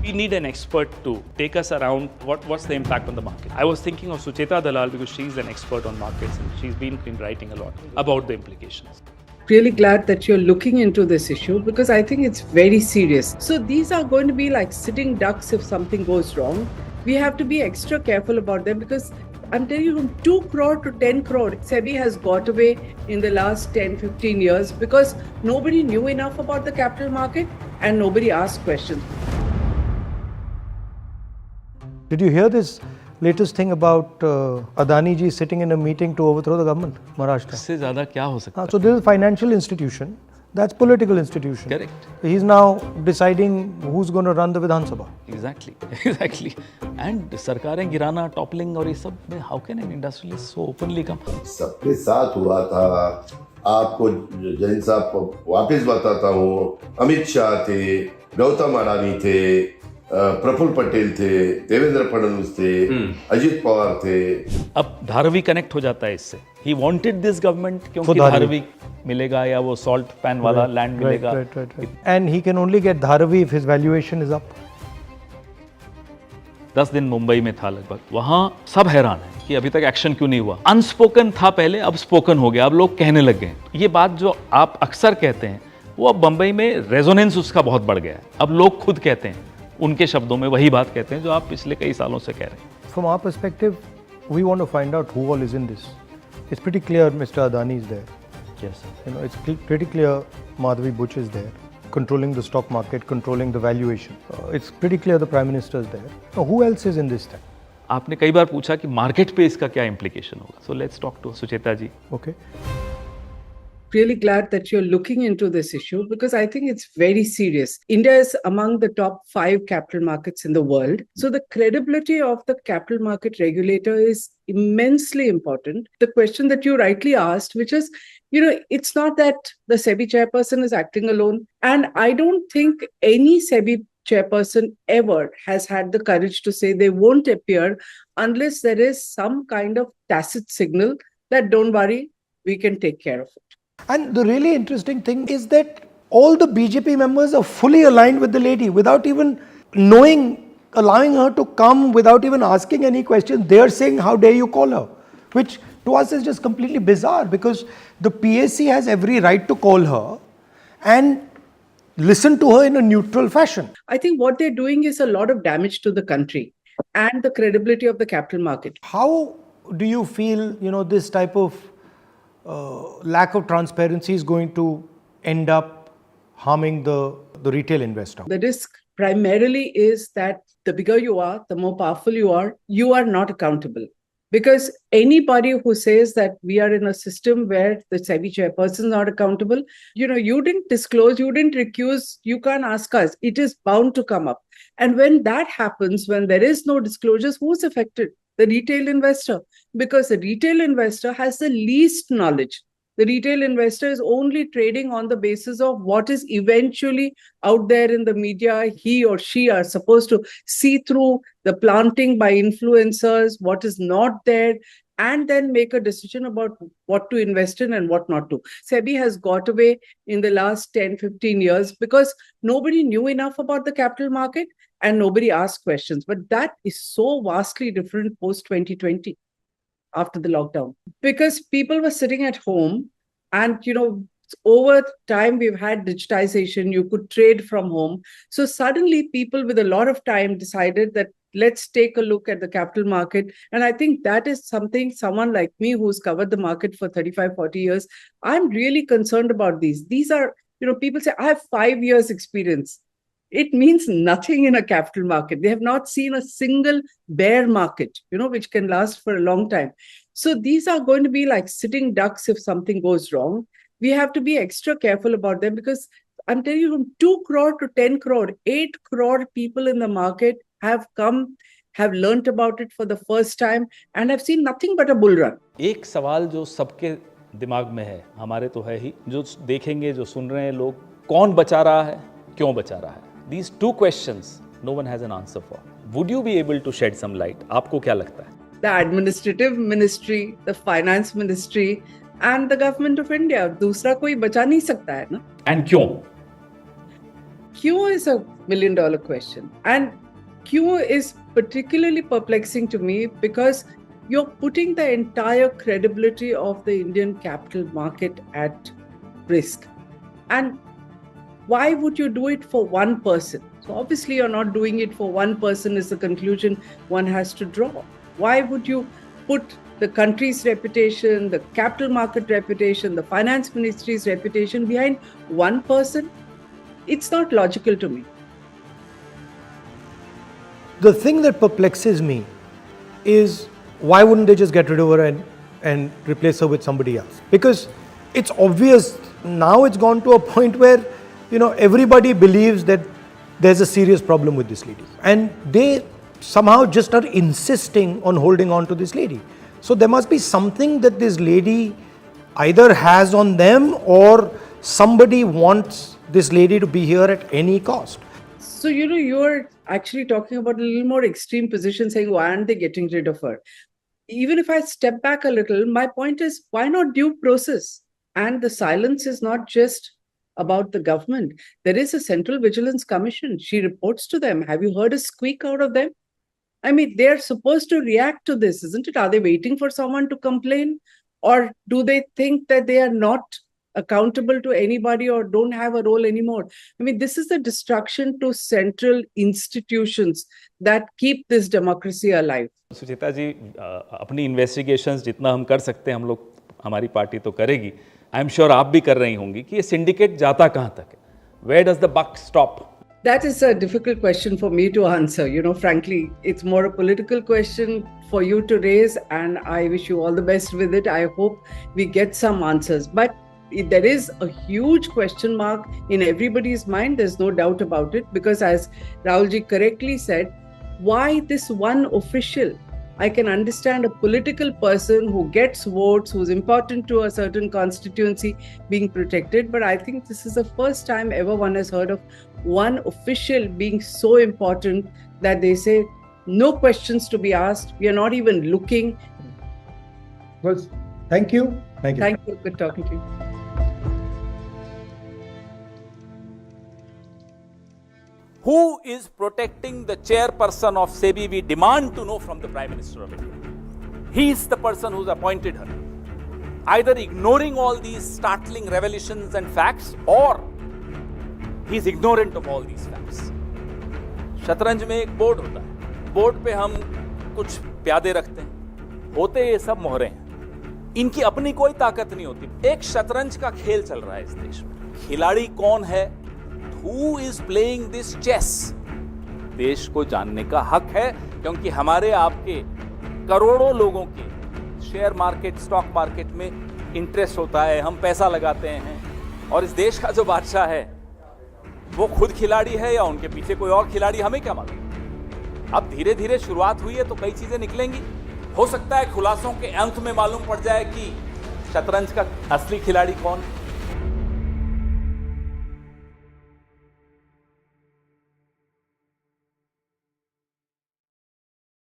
We need an expert to take us around what's the impact on the market. I was thinking of Sucheta Dalal because she's an expert on markets and she's been writing a lot about the implications. Really glad that you're looking into this issue because I think it's very serious. So these are going to be like sitting ducks if something goes wrong. We have to be extra careful about them because I'm telling you, from 2 crore to 10 crore, SEBI has got away in the last 10, 15 years because nobody knew enough about the capital market and nobody asked questions. Did you hear this latest thing about Adani ji sitting in a meeting to overthrow the government, Maharashtra? इससे ज़्यादा क्या हो सकता है? So this is a financial institution. That's political institution. Correct. He's now deciding who's going to run the Vidhan Sabha. Exactly. And सरकारें गिराना, toppling और ये सब में how can an industrialist so openly come? सबके साथ हुआ था. आपको जैन साहब वापस बताता हूँ. अमित शाह थे, गौतम अडानी थे, प्रफुल्ल पटेल थे, देवेंद्र फडणवीस थे, अजित पवार थे. अब धारावी कनेक्ट हो जाता है इससे. He wanted this government क्योंकि धारावी मिलेगा या वो salt pan वाला land मिलेगा. Right. And he can only get Dharavi if his valuation is up. 10 दिन मुंबई में था लगभग. वहाँ सब हैरान है कि अभी तक एक्शन क्यों नहीं हुआ. अनस्पोकन था पहले, अब स्पोकन हो गया. अब लोग कहने लग गए. ये बात जो आप अक्सर कहते हैं वो अब बंबई में रेजोनेंस उसका बहुत बढ़ गया है. अब लोग खुद कहते हैं, उनके शब्दों में वही बात कहते हैं जो आप पिछले कई सालों से कह रहे हैं. From our perspective, we want to find out who all is in this. It's pretty clear Mr. Adani is there. Yes. You know, it's pretty clear Madhavi Buch is there, controlling the stock market, controlling the valuation. It's pretty clear the Prime Minister is there. Now, who else is in this thing? आपने कई बार पूछा कि market पे इसका क्या implication होगा. So let's talk to Sucheta ji. Okay. Really glad that you're looking into this issue because I think it's very serious. India is among the top 5 capital markets in the world. So the credibility of the capital market regulator is immensely important. The question that you rightly asked, which is, it's not that the SEBI chairperson is acting alone. And I don't think any SEBI chairperson ever has had the courage to say they won't appear unless there is some kind of tacit signal that don't worry, we can take care of it. And the really interesting thing is that all the BJP members are fully aligned with the lady without even allowing her to come, without even asking any questions. They are saying, how dare you call her? Which to us is just completely bizarre because the PSC has every right to call her and listen to her in a neutral fashion. I think what they're doing is a lot of damage to the country and the credibility of the capital market. How do you feel, this type of lack of transparency is going to end up harming the retail investor? The risk primarily is that the bigger you are, the more powerful you are not accountable. Because anybody who says that we are in a system where the SEBI chairperson is not accountable, you didn't disclose, you didn't recuse, you can't ask us. It is bound to come up. And when that happens, when there is no disclosures, who's affected? The retail investor, because the retail investor has the least knowledge. The retail investor is only trading on the basis of what is eventually out there in the media. He or she are supposed to see through the planting by influencers, what is not there, and then make a decision about what to invest in and what not to. SEBI has got away in the last 10, 15 years because nobody knew enough about the capital market and nobody asked questions. But that is so vastly different post-2020, after the lockdown. Because people were sitting at home and, over time we've had digitization, you could trade from home. So suddenly people with a lot of time decided that let's take a look at the capital market. And I think that is something someone like me who's covered the market for 35, 40 years, I'm really concerned about these. These are, people say, I have 5 years experience. It means nothing in a capital market. They have not seen a single bear market, which can last for a long time. So these are going to be like sitting ducks if something goes wrong. We have to be extra careful about them because I'm telling you, from 2 crore to 10 crore, 8 crore people in the market have learnt about it for the first time and have seen nothing but a bull run. एक सवाल जो सबके दिमाग में है, हमारे तो है ही, जो देखेंगे, जो सुन रहे हैं लोग, कौन बचा रहा है, क्यों बचा रहा है? These 2 questions, no one has an answer for. Would you be able to shed some light? आपको क्या लगता है? The administrative ministry, the finance ministry and the government of India. दूसरा कोई बचा नहीं सकता है ना? And क्यों? Q is a million question. And Q is particularly perplexing to me because you're putting the entire credibility of the Indian capital market at risk. And why would you do it for one person? So obviously you're not doing it for one person is the conclusion one has to draw. Why would you put the country's reputation, the capital market reputation, the finance ministry's reputation behind one person? It's not logical to me. The thing that perplexes me is why wouldn't they just get rid of her and replace her with somebody else? Because it's obvious now it's gone to a point where, you know, everybody believes that there's a serious problem with this lady. And they somehow just are insisting on holding on to this lady. So there must be something that this lady either has on them or somebody wants this lady to be here at any cost. So, you know, you're actually talking about a little more extreme position saying, why aren't they getting rid of her? Even if I step back a little, my point is, why not due process? And the silence is not just about the government. There is a Central Vigilance Commission. She reports to them. Have you heard a squeak out of them? I mean, they're supposed to react to this, isn't it? Are they waiting for someone to complain? Or do they think that they are not accountable to anybody or don't have a role anymore? I mean, this is the destruction to central institutions that keep this democracy alive. सुचिता जी, अपनी investigations जितना हम कर सकते हैं हम लोग, हमारी party तो करेगी, आई एम श्योर आप भी कर रही होंगी, कि ये सिंडिकेट जाता कहाँ तक है? Where does the buck stop? That is a difficult question for me to answer. You know, frankly, it's more a political question for you to raise, and I wish you all the best with it. I hope we get some answers. But there is a huge question mark in everybody's mind. There's no doubt about it, because as Rahulji correctly said, why this one official? I can understand a political person who gets votes, who's important to a certain constituency being protected. But I think this is the first time ever one has heard of one official being so important that they say, no questions to be asked. We are not even looking. Well, thank you. Thank you. Thank you. Good talking to you. Who is protecting the chairperson of SEBI? We demand to know from the Prime Minister of India. He is the person who's appointed her. Either ignoring all these startling revelations and facts, or he's ignorant of all these facts. शतरंज में एक board होता है, board पे हम कुछ प्यादे रखते हैं, होते ये सब मोहरे हैं, इनकी अपनी कोई ताकत नहीं होती। एक शतरंज का खेल चल रहा है इस देश में, खिलाड़ी कौन है, Who is playing this chess? देश को जानने का हक है, क्योंकि हमारे आपके करोड़ों लोगों के शेयर मार्केट, स्टॉक मार्केट में इंटरेस्ट होता है, हम पैसा लगाते हैं, और इस देश का जो बादशाह है वो खुद खिलाड़ी है या उनके पीछे कोई और खिलाड़ी, हमें क्या मालूम। अब धीरे धीरे शुरुआत हुई है तो कई चीजें निकलेंगी। हो सकता है खुलासों के अंत में मालूम पड़ जाए कि शतरंज का असली खिलाड़ी कौन है।